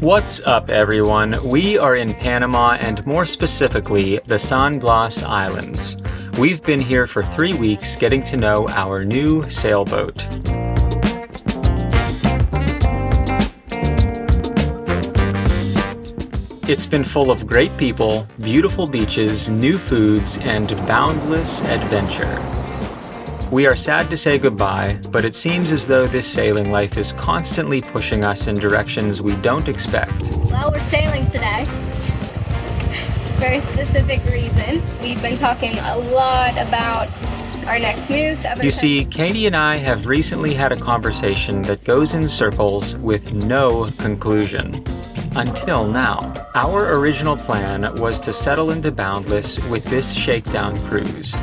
What's up, everyone? We are in Panama, and more specifically, the San Blas Islands. We've been here for 3 weeks getting to know our new sailboat. It's been full of great people, beautiful beaches, new foods, and boundless adventure. We are sad to say goodbye, but it seems as though this sailing life is constantly pushing us in directions we don't expect. Well, we're sailing today. Very specific reason. We've been talking a lot about our next moves. You see, Katy and I have recently had a conversation that goes in circles with no conclusion. Until now. Our original plan was to settle into Boundless with this shakedown cruise,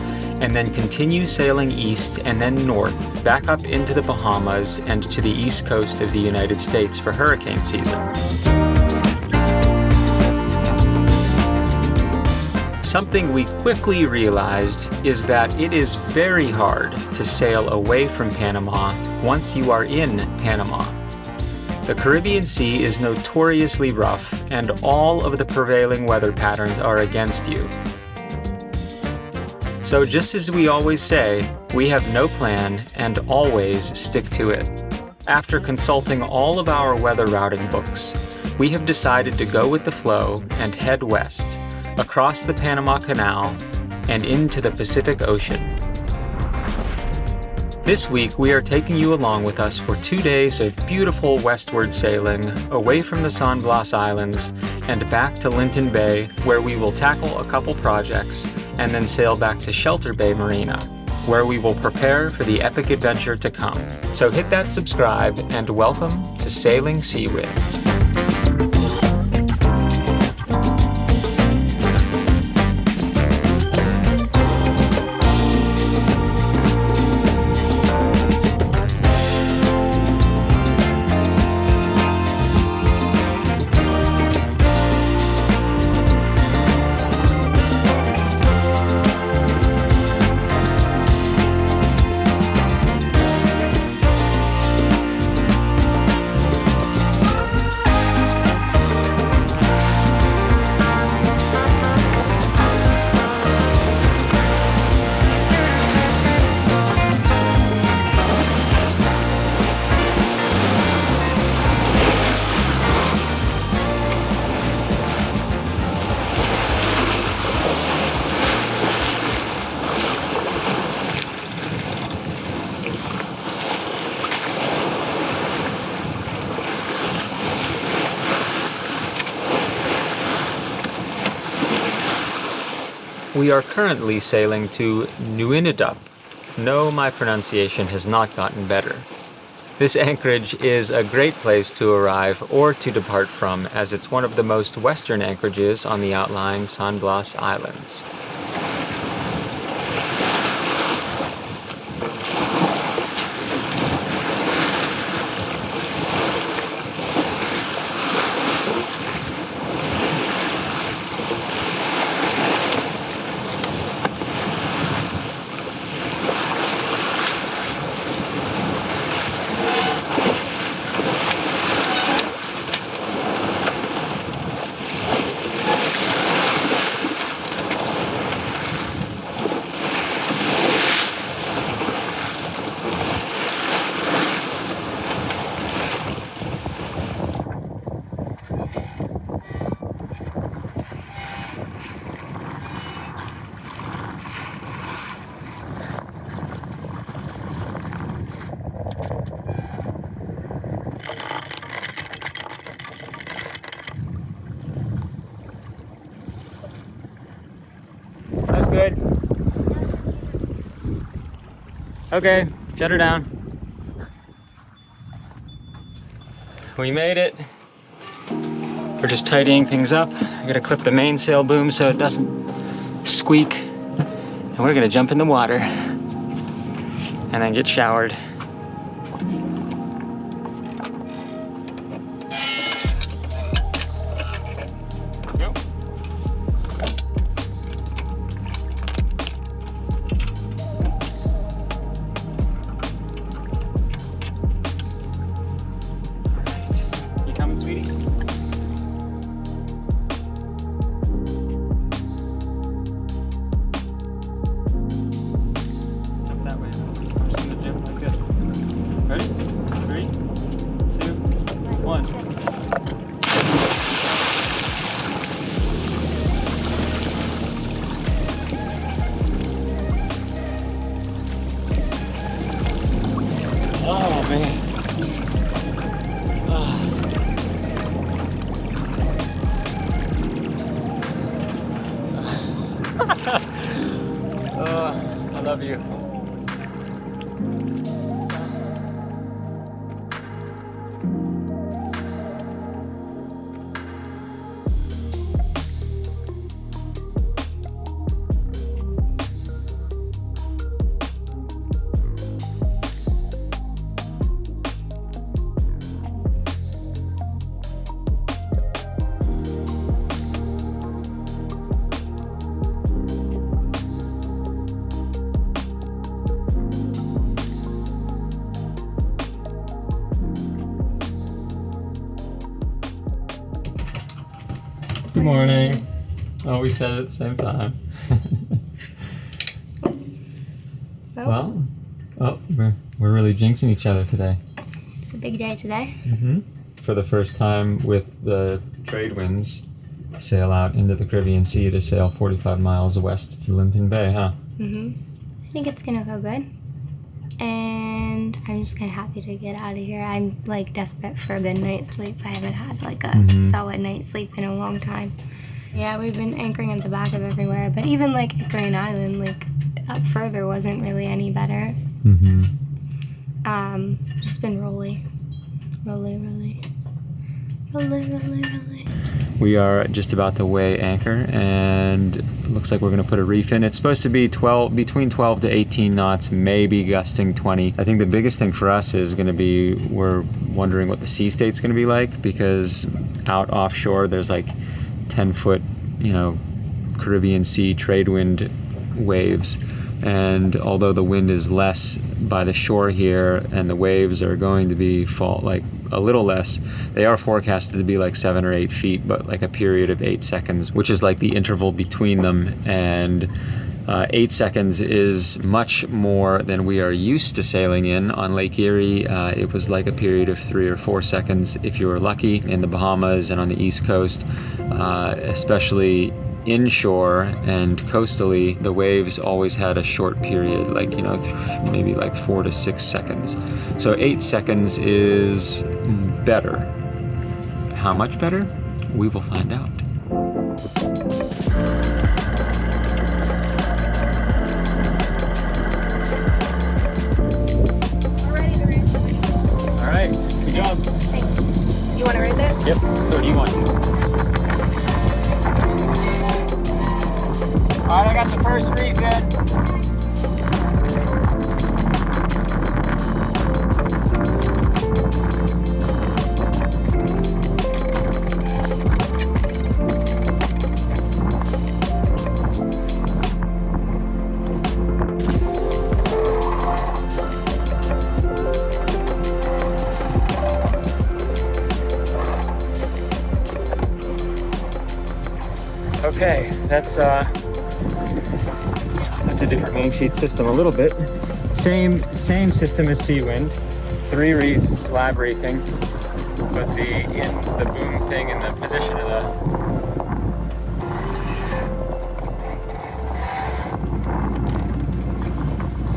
and then continue sailing east and then north, back up into the Bahamas and to the east coast of the United States for hurricane season. Something we quickly realized is that it is very hard to sail away from Panama once you are in Panama. The Caribbean Sea is notoriously rough, and all of the prevailing weather patterns are against you. So just as we always say, we have no plan and always stick to it. After consulting all of our weather routing books, we have decided to go with the flow and head west, across the Panama Canal and into the Pacific Ocean. This week, we are taking you along with us for 2 days of beautiful westward sailing, away from the San Blas Islands, and back to Linton Bay, where we will tackle a couple projects, and then sail back to Shelter Bay Marina, where we will prepare for the epic adventure to come. So hit that subscribe, and welcome to Sailing Seawind. We are currently sailing to Nuinidup. No, my pronunciation has not gotten better. This anchorage is a great place to arrive or to depart from, as it's one of the most western anchorages on the outlying San Blas Islands. That's good. Okay, shut her down. We made it. We're just tidying things up. I gotta clip the mainsail boom so it doesn't squeak. And we're gonna jump in the water and then get showered. coming, sweetie? love you. Good morning. Oh, we said it at the same time. Well, we're really jinxing each other today. It's a big day today. Mm-hmm. For the first time with the trade winds, sail out into the Caribbean Sea to sail 45 miles west to Linton Bay, huh? Mm-hmm. I think it's gonna go good. And I'm just kind of happy to get out of here. I'm like desperate for a good night's sleep. I haven't had like a solid night's sleep in a long time. Yeah, we've been anchoring at the back of everywhere, but even like Katy and I, like up further wasn't really any better. Mm-hmm. Just been rolly. We are just about to weigh anchor, and it looks like we're going to put a reef in. It's supposed to be between 12 to 18 knots, maybe gusting 20. I think the biggest thing for us is going to be we're wondering what the sea state's going to be like, because out offshore there's like 10-foot, Caribbean Sea trade wind waves. And although the wind is less by the shore here and the waves are going to be a little less, they are forecasted to be like 7 or 8 feet, but like a period of 8 seconds, which is like the interval between them. And 8 seconds is much more than we are used to sailing in. On Lake Erie, it was like a period of 3 or 4 seconds if you were lucky. In the Bahamas and on the East Coast, especially inshore and coastally, the waves always had a short period, maybe like 4 to 6 seconds. So 8 seconds is better. How much better? We will find out. All right, good job. Thanks. You want to raise it? Yep. So do you want to? All right, I got the first reef in. Okay, that's a different main sheet system a little bit. Same system as Seawind. 3 reefs, slab reefing, but the boom thing and the position of the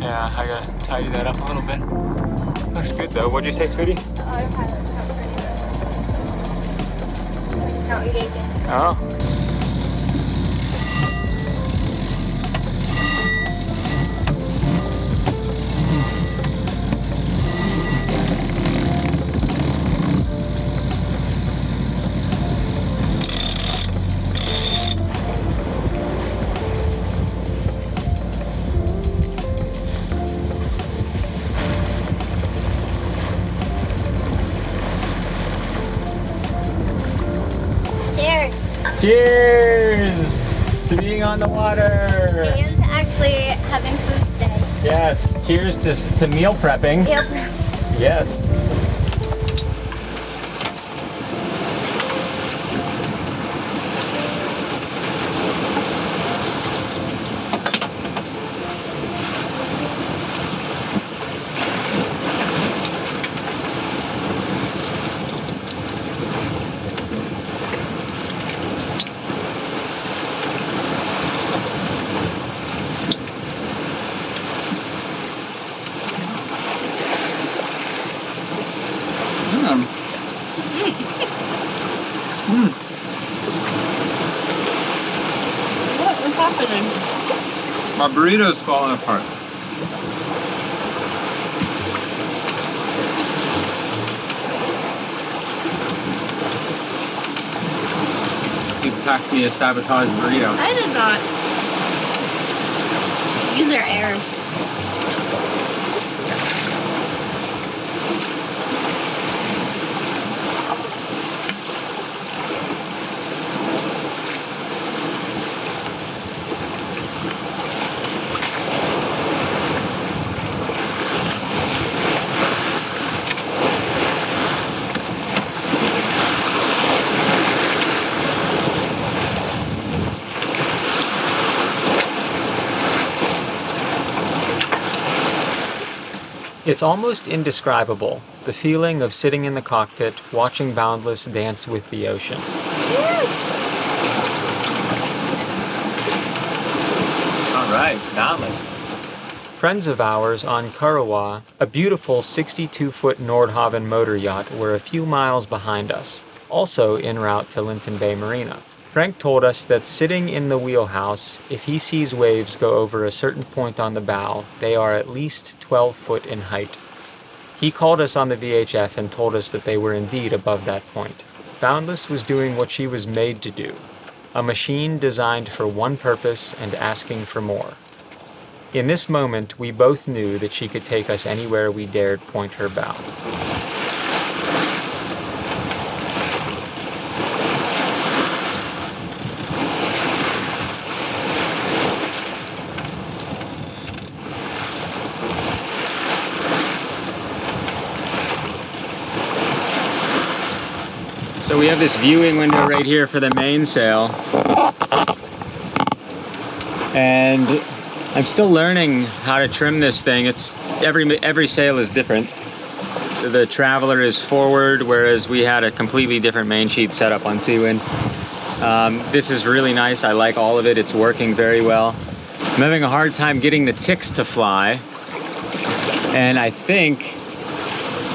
yeah, I gotta tidy that up a little bit. Looks good though. What'd you say, sweetie? Autopilot count engaging. Oh. Cheers to being on the water. And to actually having food today. Yes. Cheers to meal prepping. Yep. Yes. What was happening? My burrito's falling apart. packed me a sabotage burrito. I did not. Use their air. It's almost indescribable, the feeling of sitting in the cockpit, watching Boundless dance with the ocean. All right, Boundless. Friends of ours on Karawa, a beautiful 62-foot Nordhaven motor yacht, were a few miles behind us, also en route to Linton Bay Marina. Frank told us that sitting in the wheelhouse, if he sees waves go over a certain point on the bow, they are at least 12 foot in height. He called us on the VHF and told us that they were indeed above that point. Boundless was doing what she was made to do, a machine designed for one purpose and asking for more. In this moment, we both knew that she could take us anywhere we dared point her bow. So we have this viewing window right here for the mainsail. And I'm still learning how to trim this thing. It's every sail is different. The Traveler is forward, whereas we had a completely different main sheet set up on Seawind. This is really nice. I like all of it. It's working very well. I'm having a hard time getting the ticks to fly. And I think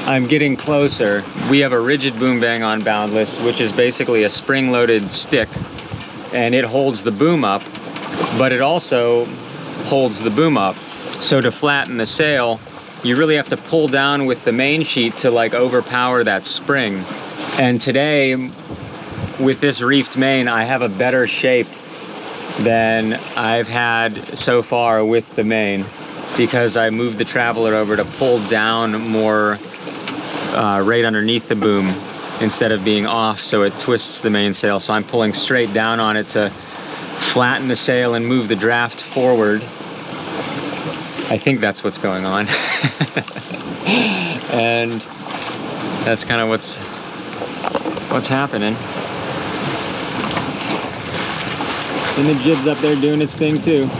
I'm getting closer. We have a rigid boom bang on Boundless, which is basically a spring-loaded stick, and it holds the boom up, but it also holds the boom up. So to flatten the sail, you really have to pull down with the main sheet to like overpower that spring. And today, with this reefed main, I have a better shape than I've had so far with the main, because I moved the Traveler over to pull down more right underneath the boom instead of being off, so it twists the mainsail. So I'm pulling straight down on it to flatten the sail and move the draft forward. I think that's what's going on. And that's kind of what's happening. And the jib's up there doing its thing too.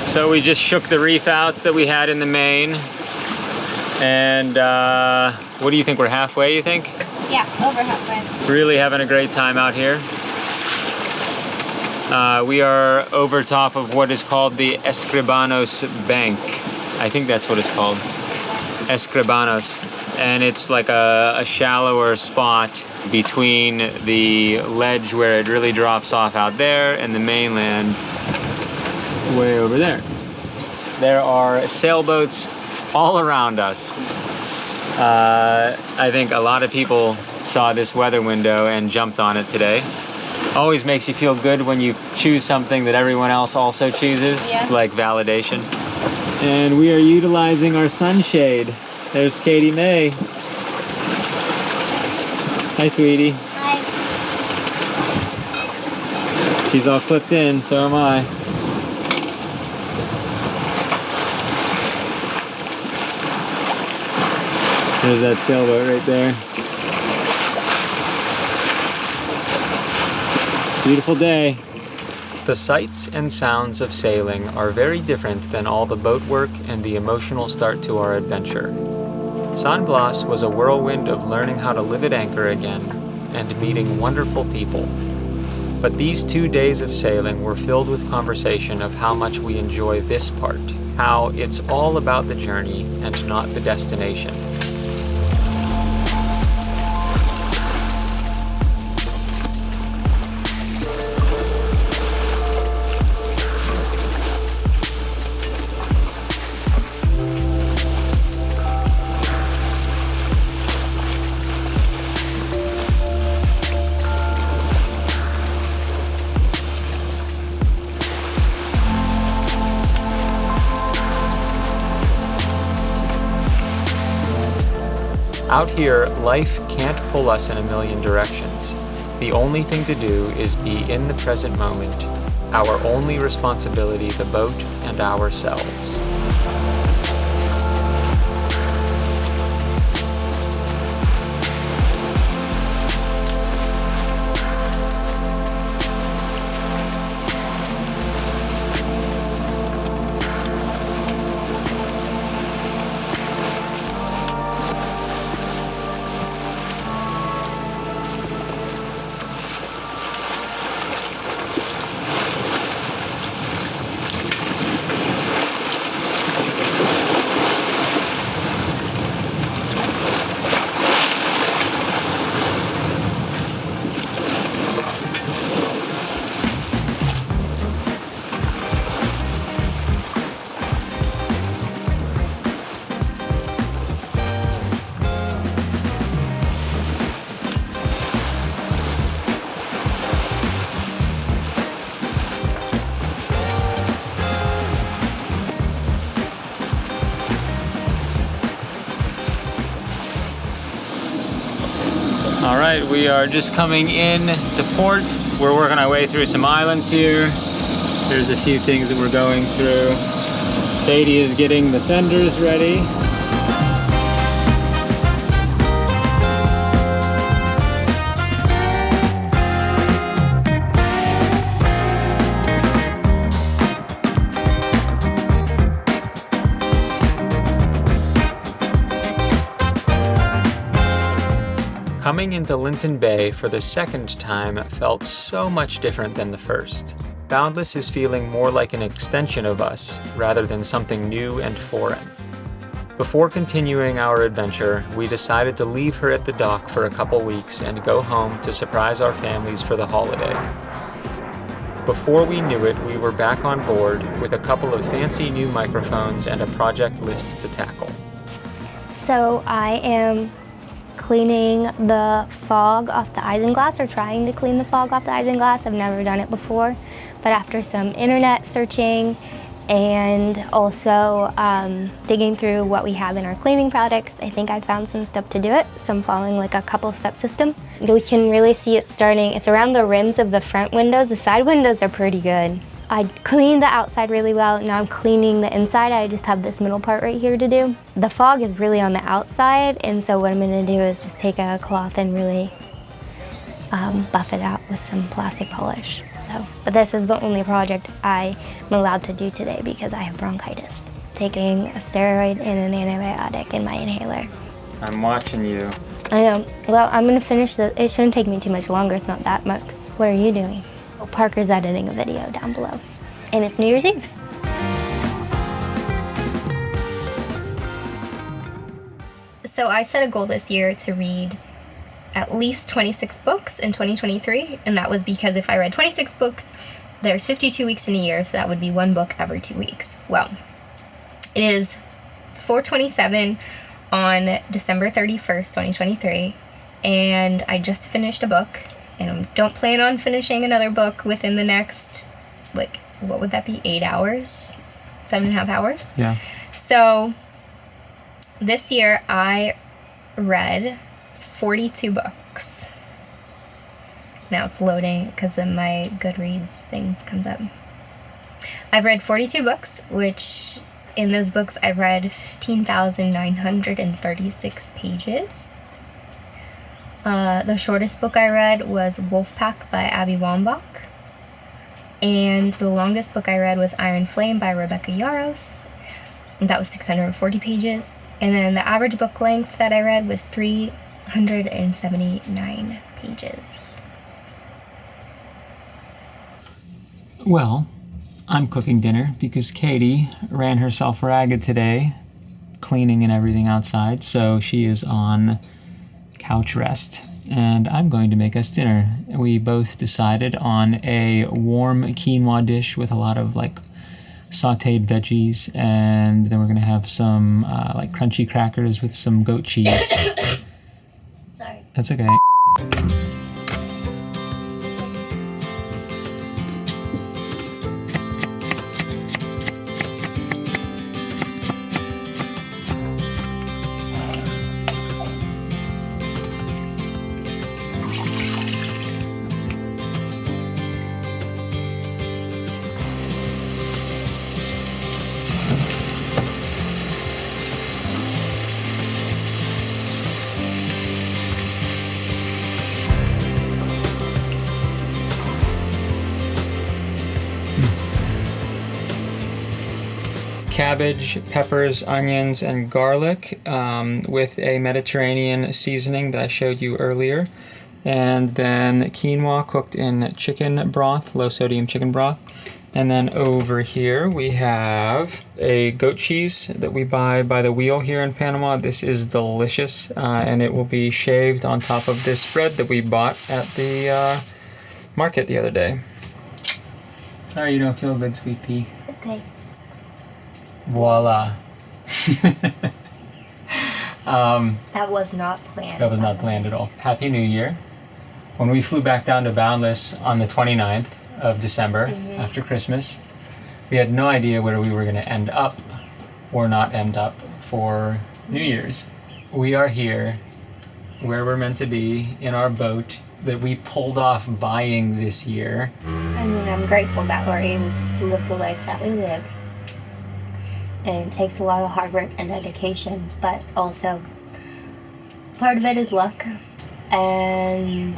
So we just shook the reef out that we had in the main. And what do you think? We're halfway, you think? Yeah, over halfway. Really having a great time out here. We are over top of what is called the Escribanos Bank. I think that's what it's called. Escribanos. And it's like a shallower spot between the ledge where it really drops off out there and the mainland way over there. There are sailboats all around us. I think a lot of people saw this weather window and jumped on it today. Always makes you feel good when you choose something that everyone else also chooses. Yeah. It's like validation. And we are utilizing our sunshade. There's Katy May. Hi, sweetie. Hi. She's all clipped in, so am I. There's that sailboat right there. Beautiful day. The sights and sounds of sailing are very different than all the boat work and the emotional start to our adventure. San Blas was a whirlwind of learning how to live at anchor again and meeting wonderful people. But these 2 days of sailing were filled with conversation of how much we enjoy this part, how it's all about the journey and not the destination. Out here, life can't pull us in a million directions. The only thing to do is be in the present moment, our only responsibility the boat and ourselves. All right, we are just coming in to port. We're working our way through some islands here. There's a few things that we're going through. Katy is getting the fenders ready. Coming into Linton Bay for the second time felt so much different than the first. Boundless is feeling more like an extension of us, rather than something new and foreign. Before continuing our adventure, we decided to leave her at the dock for a couple weeks and go home to surprise our families for the holiday. Before we knew it, we were back on board with a couple of fancy new microphones and a project list to tackle. So I am cleaning the fog off the isinglass, or trying to clean the fog off the isinglass. I've never done it before, but after some internet searching and also digging through what we have in our cleaning products, I think I found some stuff to do it. So I'm following like a couple step system. We can really see it starting, it's around the rims of the front windows. The side windows are pretty good. I cleaned the outside really well. Now I'm cleaning the inside. I just have this middle part right here to do. The fog is really on the outside, and so what I'm gonna do is just take a cloth and really buff it out with some plastic polish. But this is the only project I'm allowed to do today because I have bronchitis. Taking a steroid and an antibiotic in my inhaler. I'm watching you. I know. Well, I'm gonna finish this. It shouldn't take me too much longer. It's not that much. What are you doing? Well, Parker's editing a video down below. And it's New Year's Eve. So I set a goal this year to read at least 26 books in 2023. And that was because if I read 26 books, there's 52 weeks in a year, so that would be one book every 2 weeks. Well, it is 4/27 on December 31st, 2023. And I just finished a book. And don't plan on finishing another book within the next, like, what would that be, 8 hours? 7.5 hours? Yeah. So this year I read 42 books. Now it's loading because of my Goodreads things comes up. I've read 42 books, which in those books I read 15,936 pages. The shortest book I read was Wolfpack by Abby Wambach. And the longest book I read was Iron Flame by Rebecca Yarros. That was 640 pages. And then the average book length that I read was 379 pages. Well, I'm cooking dinner because Katie ran herself ragged today, cleaning and everything outside, so she is on couch rest. And I'm going to make us dinner. We both decided on a warm quinoa dish with a lot of like sauteed veggies, and then we're gonna have some like crunchy crackers with some goat cheese. Sorry. That's okay. Cabbage, peppers, onions, and garlic with a Mediterranean seasoning that I showed you earlier. And then quinoa cooked in chicken broth, low sodium chicken broth. And then over here we have a goat cheese that we buy by the wheel here in Panama. This is delicious, and it will be shaved on top of this bread that we bought at the market the other day. Sorry you don't feel good, sweet pea. It's okay. Voila. That was not planned. That was not planned at all. Happy New Year. When we flew back down to Boundless on the 29th of December, after Christmas, we had no idea where we were going to end up or not end up for New Year's. We are here where we're meant to be in our boat that we pulled off buying this year. I mean, I'm grateful that we're able to live the life that we live. And it takes a lot of hard work and dedication, but also part of it is luck and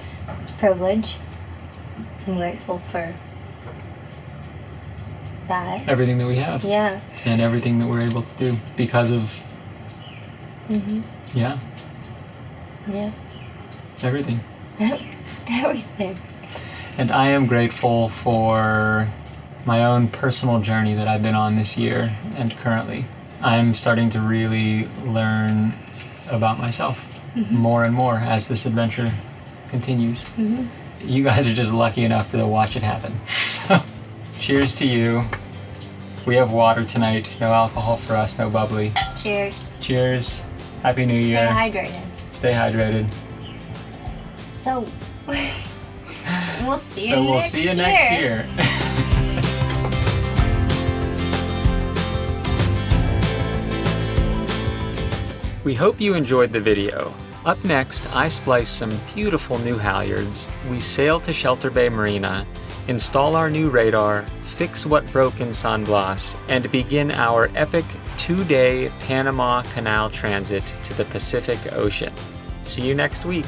privilege. So I'm grateful for that. Everything that we have. Yeah. And everything that we're able to do because of, yeah, Yeah. everything. Everything. And I am grateful for my own personal journey that I've been on this year and currently. I'm starting to really learn about myself more and more as this adventure continues. You guys are just lucky enough to watch it happen. So, cheers to you. We have water tonight, no alcohol for us, no bubbly. Cheers. Cheers. Happy New Year. Stay hydrated. Stay hydrated. So, we'll see you So we'll next see you year. next year. We hope you enjoyed the video. Up next, I splice some beautiful new halyards, we sail to Shelter Bay Marina, install our new radar, fix what broke in San Blas, and begin our epic 2-day Panama Canal transit to the Pacific Ocean. See you next week.